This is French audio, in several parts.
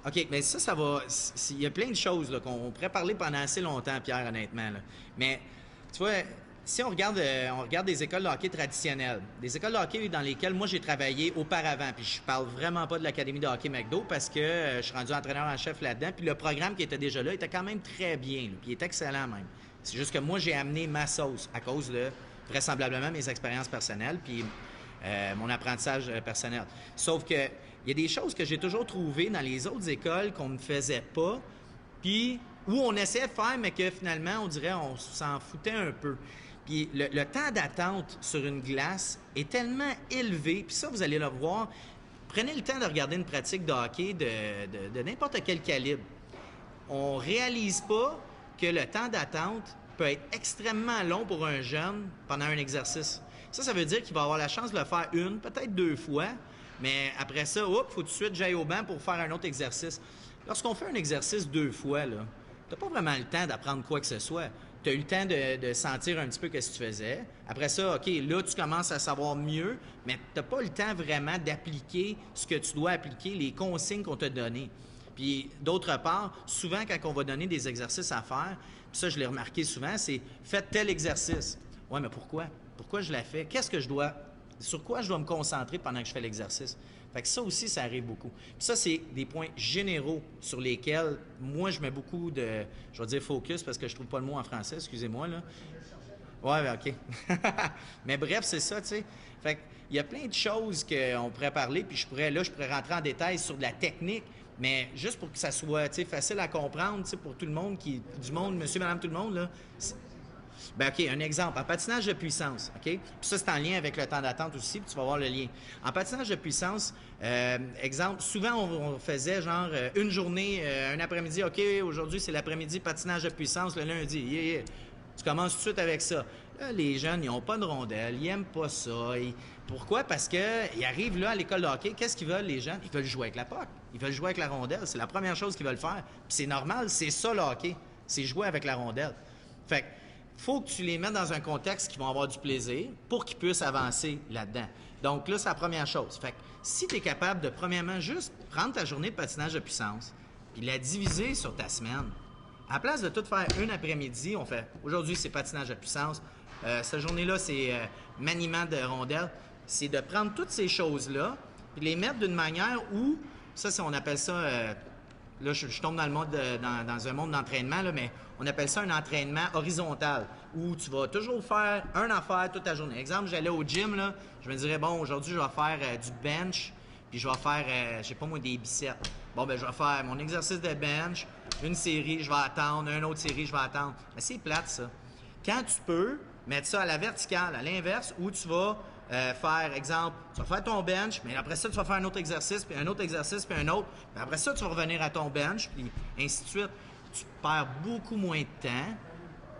OK, mais ça va. Il y a plein de choses là, qu'on pourrait parler pendant assez longtemps, Pierre, honnêtement. Là. Mais, tu vois, si on regarde des écoles de hockey traditionnelles, des écoles de hockey dans lesquelles moi j'ai travaillé auparavant, puis je parle vraiment pas de l'Académie de hockey McDo parce que je suis rendu entraîneur en chef là-dedans, puis le programme qui était déjà là était quand même très bien, là, puis il est excellent même. C'est juste que moi j'ai amené ma sauce à cause de vraisemblablement mes expériences personnelles, puis mon apprentissage personnel. Sauf que il y a des choses que j'ai toujours trouvées dans les autres écoles qu'on ne faisait pas, puis où on essayait de faire, mais que finalement, on dirait on s'en foutait un peu. Puis le temps d'attente sur une glace est tellement élevé, puis ça, vous allez le voir. Prenez le temps de regarder une pratique de hockey de n'importe quel calibre. On réalise pas que le temps d'attente peut être extrêmement long pour un jeune pendant un exercice. Ça veut dire qu'il va avoir la chance de le faire une, peut-être deux fois, mais après ça, il faut tout de suite que j'aille au banc pour faire un autre exercice. Lorsqu'on fait un exercice deux fois, là, t'as pas vraiment le temps d'apprendre quoi que ce soit. Tu as eu le temps de sentir un petit peu ce que tu faisais. Après ça, OK, là, tu commences à savoir mieux, mais tu n'as pas le temps vraiment d'appliquer ce que tu dois appliquer, les consignes qu'on t'a données. Puis, d'autre part, souvent, quand on va donner des exercices à faire, puis ça, je l'ai remarqué souvent, c'est faites tel exercice. Ouais, mais pourquoi? Pourquoi je la fais? Qu'est-ce que je dois. Sur quoi je dois me concentrer pendant que je fais l'exercice? Fait que ça aussi, ça arrive beaucoup. Puis ça, c'est des points généraux sur lesquels moi, je mets beaucoup de, je vais dire focus parce que je trouve pas le mot en français, excusez-moi, là. Ouais, ben, OK. Mais bref, c'est ça, tu sais. Fait que, il y a plein de choses qu'on pourrait parler, puis je pourrais rentrer en détail sur de la technique, mais juste pour que ça soit, tu sais, facile à comprendre, tu sais, pour tout le monde, du monde, monsieur, madame, tout le monde, là. Ben, OK, un exemple. En patinage de puissance, OK? Puis ça, c'est en lien avec le temps d'attente aussi, puis tu vas voir le lien. En patinage de puissance, exemple, souvent, on faisait genre une journée, un après-midi, OK, aujourd'hui, c'est l'après-midi patinage de puissance, le lundi. Yeah, yeah. Tu commences tout de suite avec ça. Là, les jeunes, ils n'ont pas de rondelle, ils n'aiment pas ça. Pourquoi? Parce qu'ils arrivent là à l'école de hockey, qu'est-ce qu'ils veulent, les jeunes? Ils veulent jouer avec la puck. Ils veulent jouer avec la rondelle. C'est la première chose qu'ils veulent faire. Puis c'est normal, c'est ça le hockey. C'est jouer avec la rondelle. Fait que, faut que tu les mettes dans un contexte qui vont avoir du plaisir pour qu'ils puissent avancer là-dedans. Donc là, c'est la première chose. Fait que si tu es capable de, premièrement, juste prendre ta journée de patinage de puissance puis la diviser sur ta semaine, à la place de tout faire un après-midi, on fait aujourd'hui, c'est patinage de puissance. Cette journée-là, c'est maniement de rondelle. C'est de prendre toutes ces choses-là puis les mettre d'une manière où, ça, on appelle ça là, je tombe dans le monde dans un monde d'entraînement, là, mais on appelle ça un entraînement horizontal, où tu vas toujours faire un affaire toute ta journée. Exemple, j'allais au gym, là, je me dirais, bon, aujourd'hui, je vais faire du bench, puis je vais faire, je sais pas moi, des biceps. Bon, ben, je vais faire mon exercice de bench, une série, je vais attendre, une autre série, je vais attendre. Mais c'est plate, ça. Quand tu peux mettre ça à la verticale, à l'inverse, où tu vas faire, exemple, tu vas faire ton bench, mais après ça, tu vas faire un autre exercice, puis un autre exercice, puis un autre. Puis après ça, tu vas revenir à ton bench, puis ainsi de suite. Tu perds beaucoup moins de temps.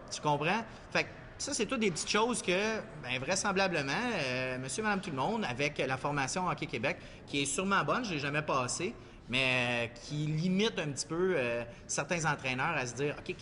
Tu comprends? Fait que ça, c'est toutes des petites choses que, ben, vraisemblablement, monsieur, madame, tout le monde, avec la formation Hockey Québec, qui est sûrement bonne, je ne l'ai jamais passée, mais qui limite un petit peu certains entraîneurs à se dire, OK,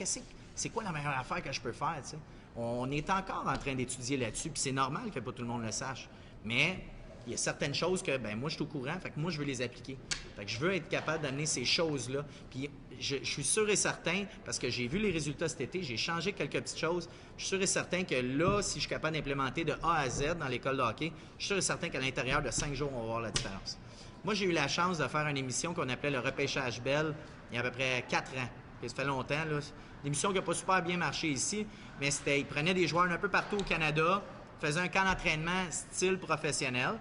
c'est quoi la meilleure affaire que je peux faire, tu sais? On est encore en train d'étudier là-dessus, puis c'est normal que pas tout le monde le sache. Mais il y a certaines choses que, ben moi, je suis au courant, fait que moi, je veux les appliquer. Fait que je veux être capable d'amener ces choses-là. Puis je suis sûr et certain, parce que j'ai vu les résultats cet été, j'ai changé quelques petites choses. Je suis sûr et certain que là, si je suis capable d'implémenter de A à Z dans l'école de hockey, je suis sûr et certain qu'à l'intérieur de 5 jours, on va voir la différence. Moi, j'ai eu la chance de faire une émission qu'on appelait le Repêchage Belle il y a à peu près 4 ans. Ça fait longtemps, là. Une émission qui n'a pas super bien marché ici, mais ils prenaient des joueurs un peu partout au Canada, faisaient un camp d'entraînement style professionnel,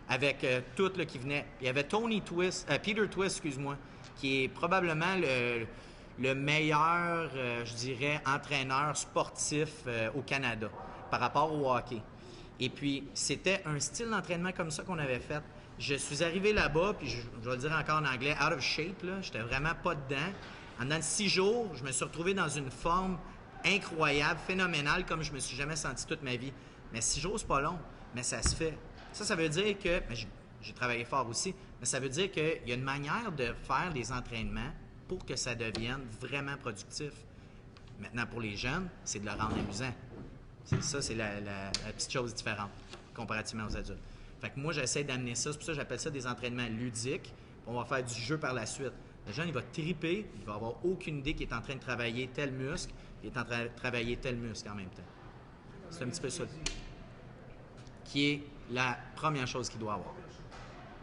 avec tout là, qui venait. Il y avait Peter Twist, excuse-moi, qui est probablement le meilleur, je dirais, entraîneur sportif au Canada par rapport au hockey. Et puis, c'était un style d'entraînement comme ça qu'on avait fait. Je suis arrivé là-bas, puis je vais le dire encore en anglais, out of shape, là. J'étais vraiment pas dedans. En dans 6 jours, je me suis retrouvé dans une forme incroyable, phénoménale, comme je me suis jamais senti toute ma vie. Mais 6 jours, c'est pas long, mais ça se fait. Ça veut dire que, j'ai travaillé fort aussi, mais ça veut dire qu'il y a une manière de faire les entraînements pour que ça devienne vraiment productif. Maintenant, pour les jeunes, c'est de le rendre amusant. C'est la petite chose différente comparativement aux adultes. Fait que moi, j'essaie d'amener ça. C'est pour ça que j'appelle ça des entraînements ludiques. On va faire du jeu par la suite. Le jeune, il va triper, il va avoir aucune idée qu'il est en train de travailler tel muscle, il est en train de travailler tel muscle en même temps. C'est un petit peu ça. Qui est la première chose qu'il doit avoir.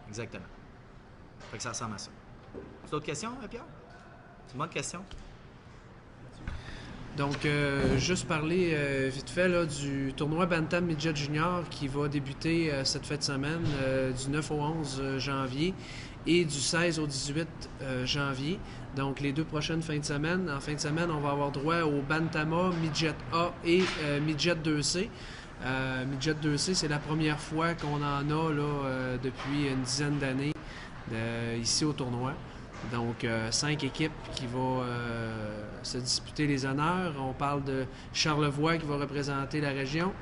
Exactement. Fait que ça ressemble à ça. D'autres questions, Pierre? C'est une bonne question. Donc, juste parler vite fait là, du tournoi Bantam Midget Junior qui va débuter cette fin de semaine du 9 au 11 janvier et du 16 au 18 janvier. Donc, les 2 prochaines fins de semaine. En fin de semaine, on va avoir droit au Bantama, Midget A et Midget 2C. Midget 2C, c'est la première fois qu'on en a là, depuis une dizaine d'années ici au tournoi. Donc, 5 équipes qui vont se disputer les honneurs. On parle de Charlevoix qui va représenter la région.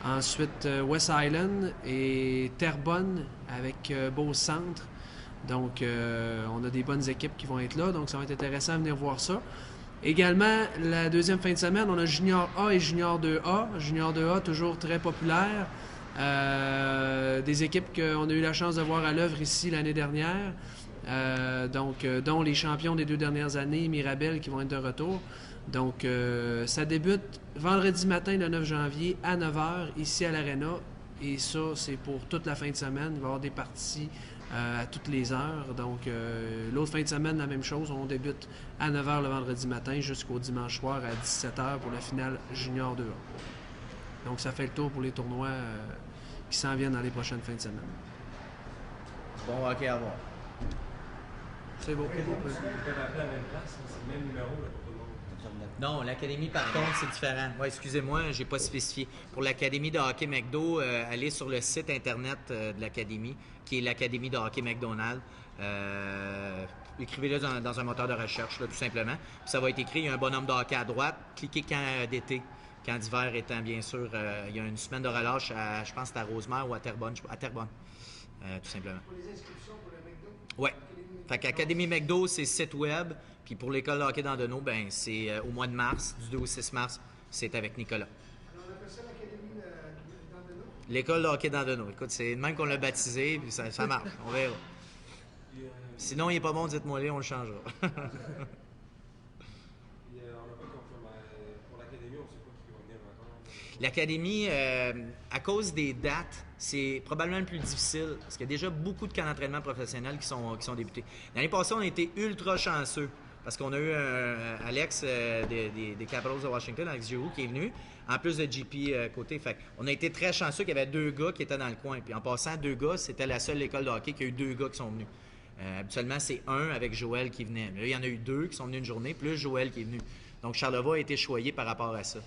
Ensuite, West Island et Terrebonne avec Beau-Centre. Donc, on a des bonnes équipes qui vont être là. Donc, ça va être intéressant de venir voir ça. Également, la deuxième fin de semaine, on a Junior A et Junior 2A. Junior 2A, toujours très populaire. Des équipes qu'on a eu la chance de voir à l'œuvre ici l'année dernière. Dont les champions des 2 dernières années, Mirabel, qui vont être de retour. Donc, ça débute vendredi matin, le 9 janvier, à 9h, ici à l'Arena. Et ça, c'est pour toute la fin de semaine. Il va y avoir des parties à toutes les heures. Donc, l'autre fin de semaine, la même chose. On débute à 9h le vendredi matin jusqu'au dimanche soir à 17h pour la finale Junior 2A. Donc, ça fait le tour pour les tournois qui s'en viennent dans les prochaines fins de semaine. Bon hockey à voir. C'est beau. Non, l'académie, par contre, c'est différent. Ouais, excusez-moi, j'ai pas spécifié. Pour l'académie de hockey McDo, allez sur le site internet de l'académie, qui est l'académie de hockey McDonald. Écrivez-le dans un moteur de recherche, là, tout simplement. Puis ça va être écrit, il y a un bonhomme de hockey à droite. Cliquez camp d'été. Camp d'hiver étant, bien sûr, il y a une semaine de relâche, je pense que c'est à Rosemère ou à Terrebonne. À Terrebonne, tout simplement. Pour les inscriptions pour le McDo? Oui. Fait qu'Académie McDo, c'est site web. Puis pour l'école de hockey d'Andonneau, ben c'est au mois de mars, du 2 au 6 mars, c'est avec Nicolas. Alors, on appelle ça l'Académie d'Andonneau? L'école de hockey d'Andonneau. Écoute, c'est de même qu'on l'a baptisé, puis ça marche. On verra. Sinon, il n'est pas bon, dites-moi-le, on le changera. On n'a pas confirmé. Pour l'académie, on ne sait pas qui va venir encore. L'académie, à cause des dates, c'est probablement le plus difficile parce qu'il y a déjà beaucoup de camps d'entraînement professionnels qui sont débutés. L'année passée, on a été ultra chanceux parce qu'on a eu Alex des Capitals de Washington, Alex Giroux, qui est venu, en plus de JP côté. Fait on a été très chanceux qu'il y avait 2 gars qui étaient dans le coin. Puis en passant, 2 gars, c'était la seule école de hockey qui a eu 2 gars qui sont venus. Habituellement, c'est un avec Joël qui venait. Mais là, il y en a eu 2 qui sont venus une journée, plus Joël qui est venu. Donc, Charlevoix a été choyé par rapport à ça.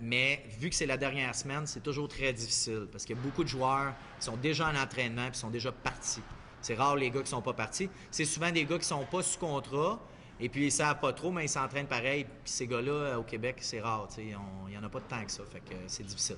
Mais vu que c'est la dernière semaine, c'est toujours très difficile parce qu'il y a beaucoup de joueurs qui sont déjà en entraînement et qui sont déjà partis. C'est rare les gars qui ne sont pas partis. C'est souvent des gars qui ne sont pas sous contrat et puis ils ne savent pas trop, mais ils s'entraînent pareil. Puis ces gars-là, au Québec, c'est rare. Il n'y en a pas de tant que ça. Fait que c'est difficile.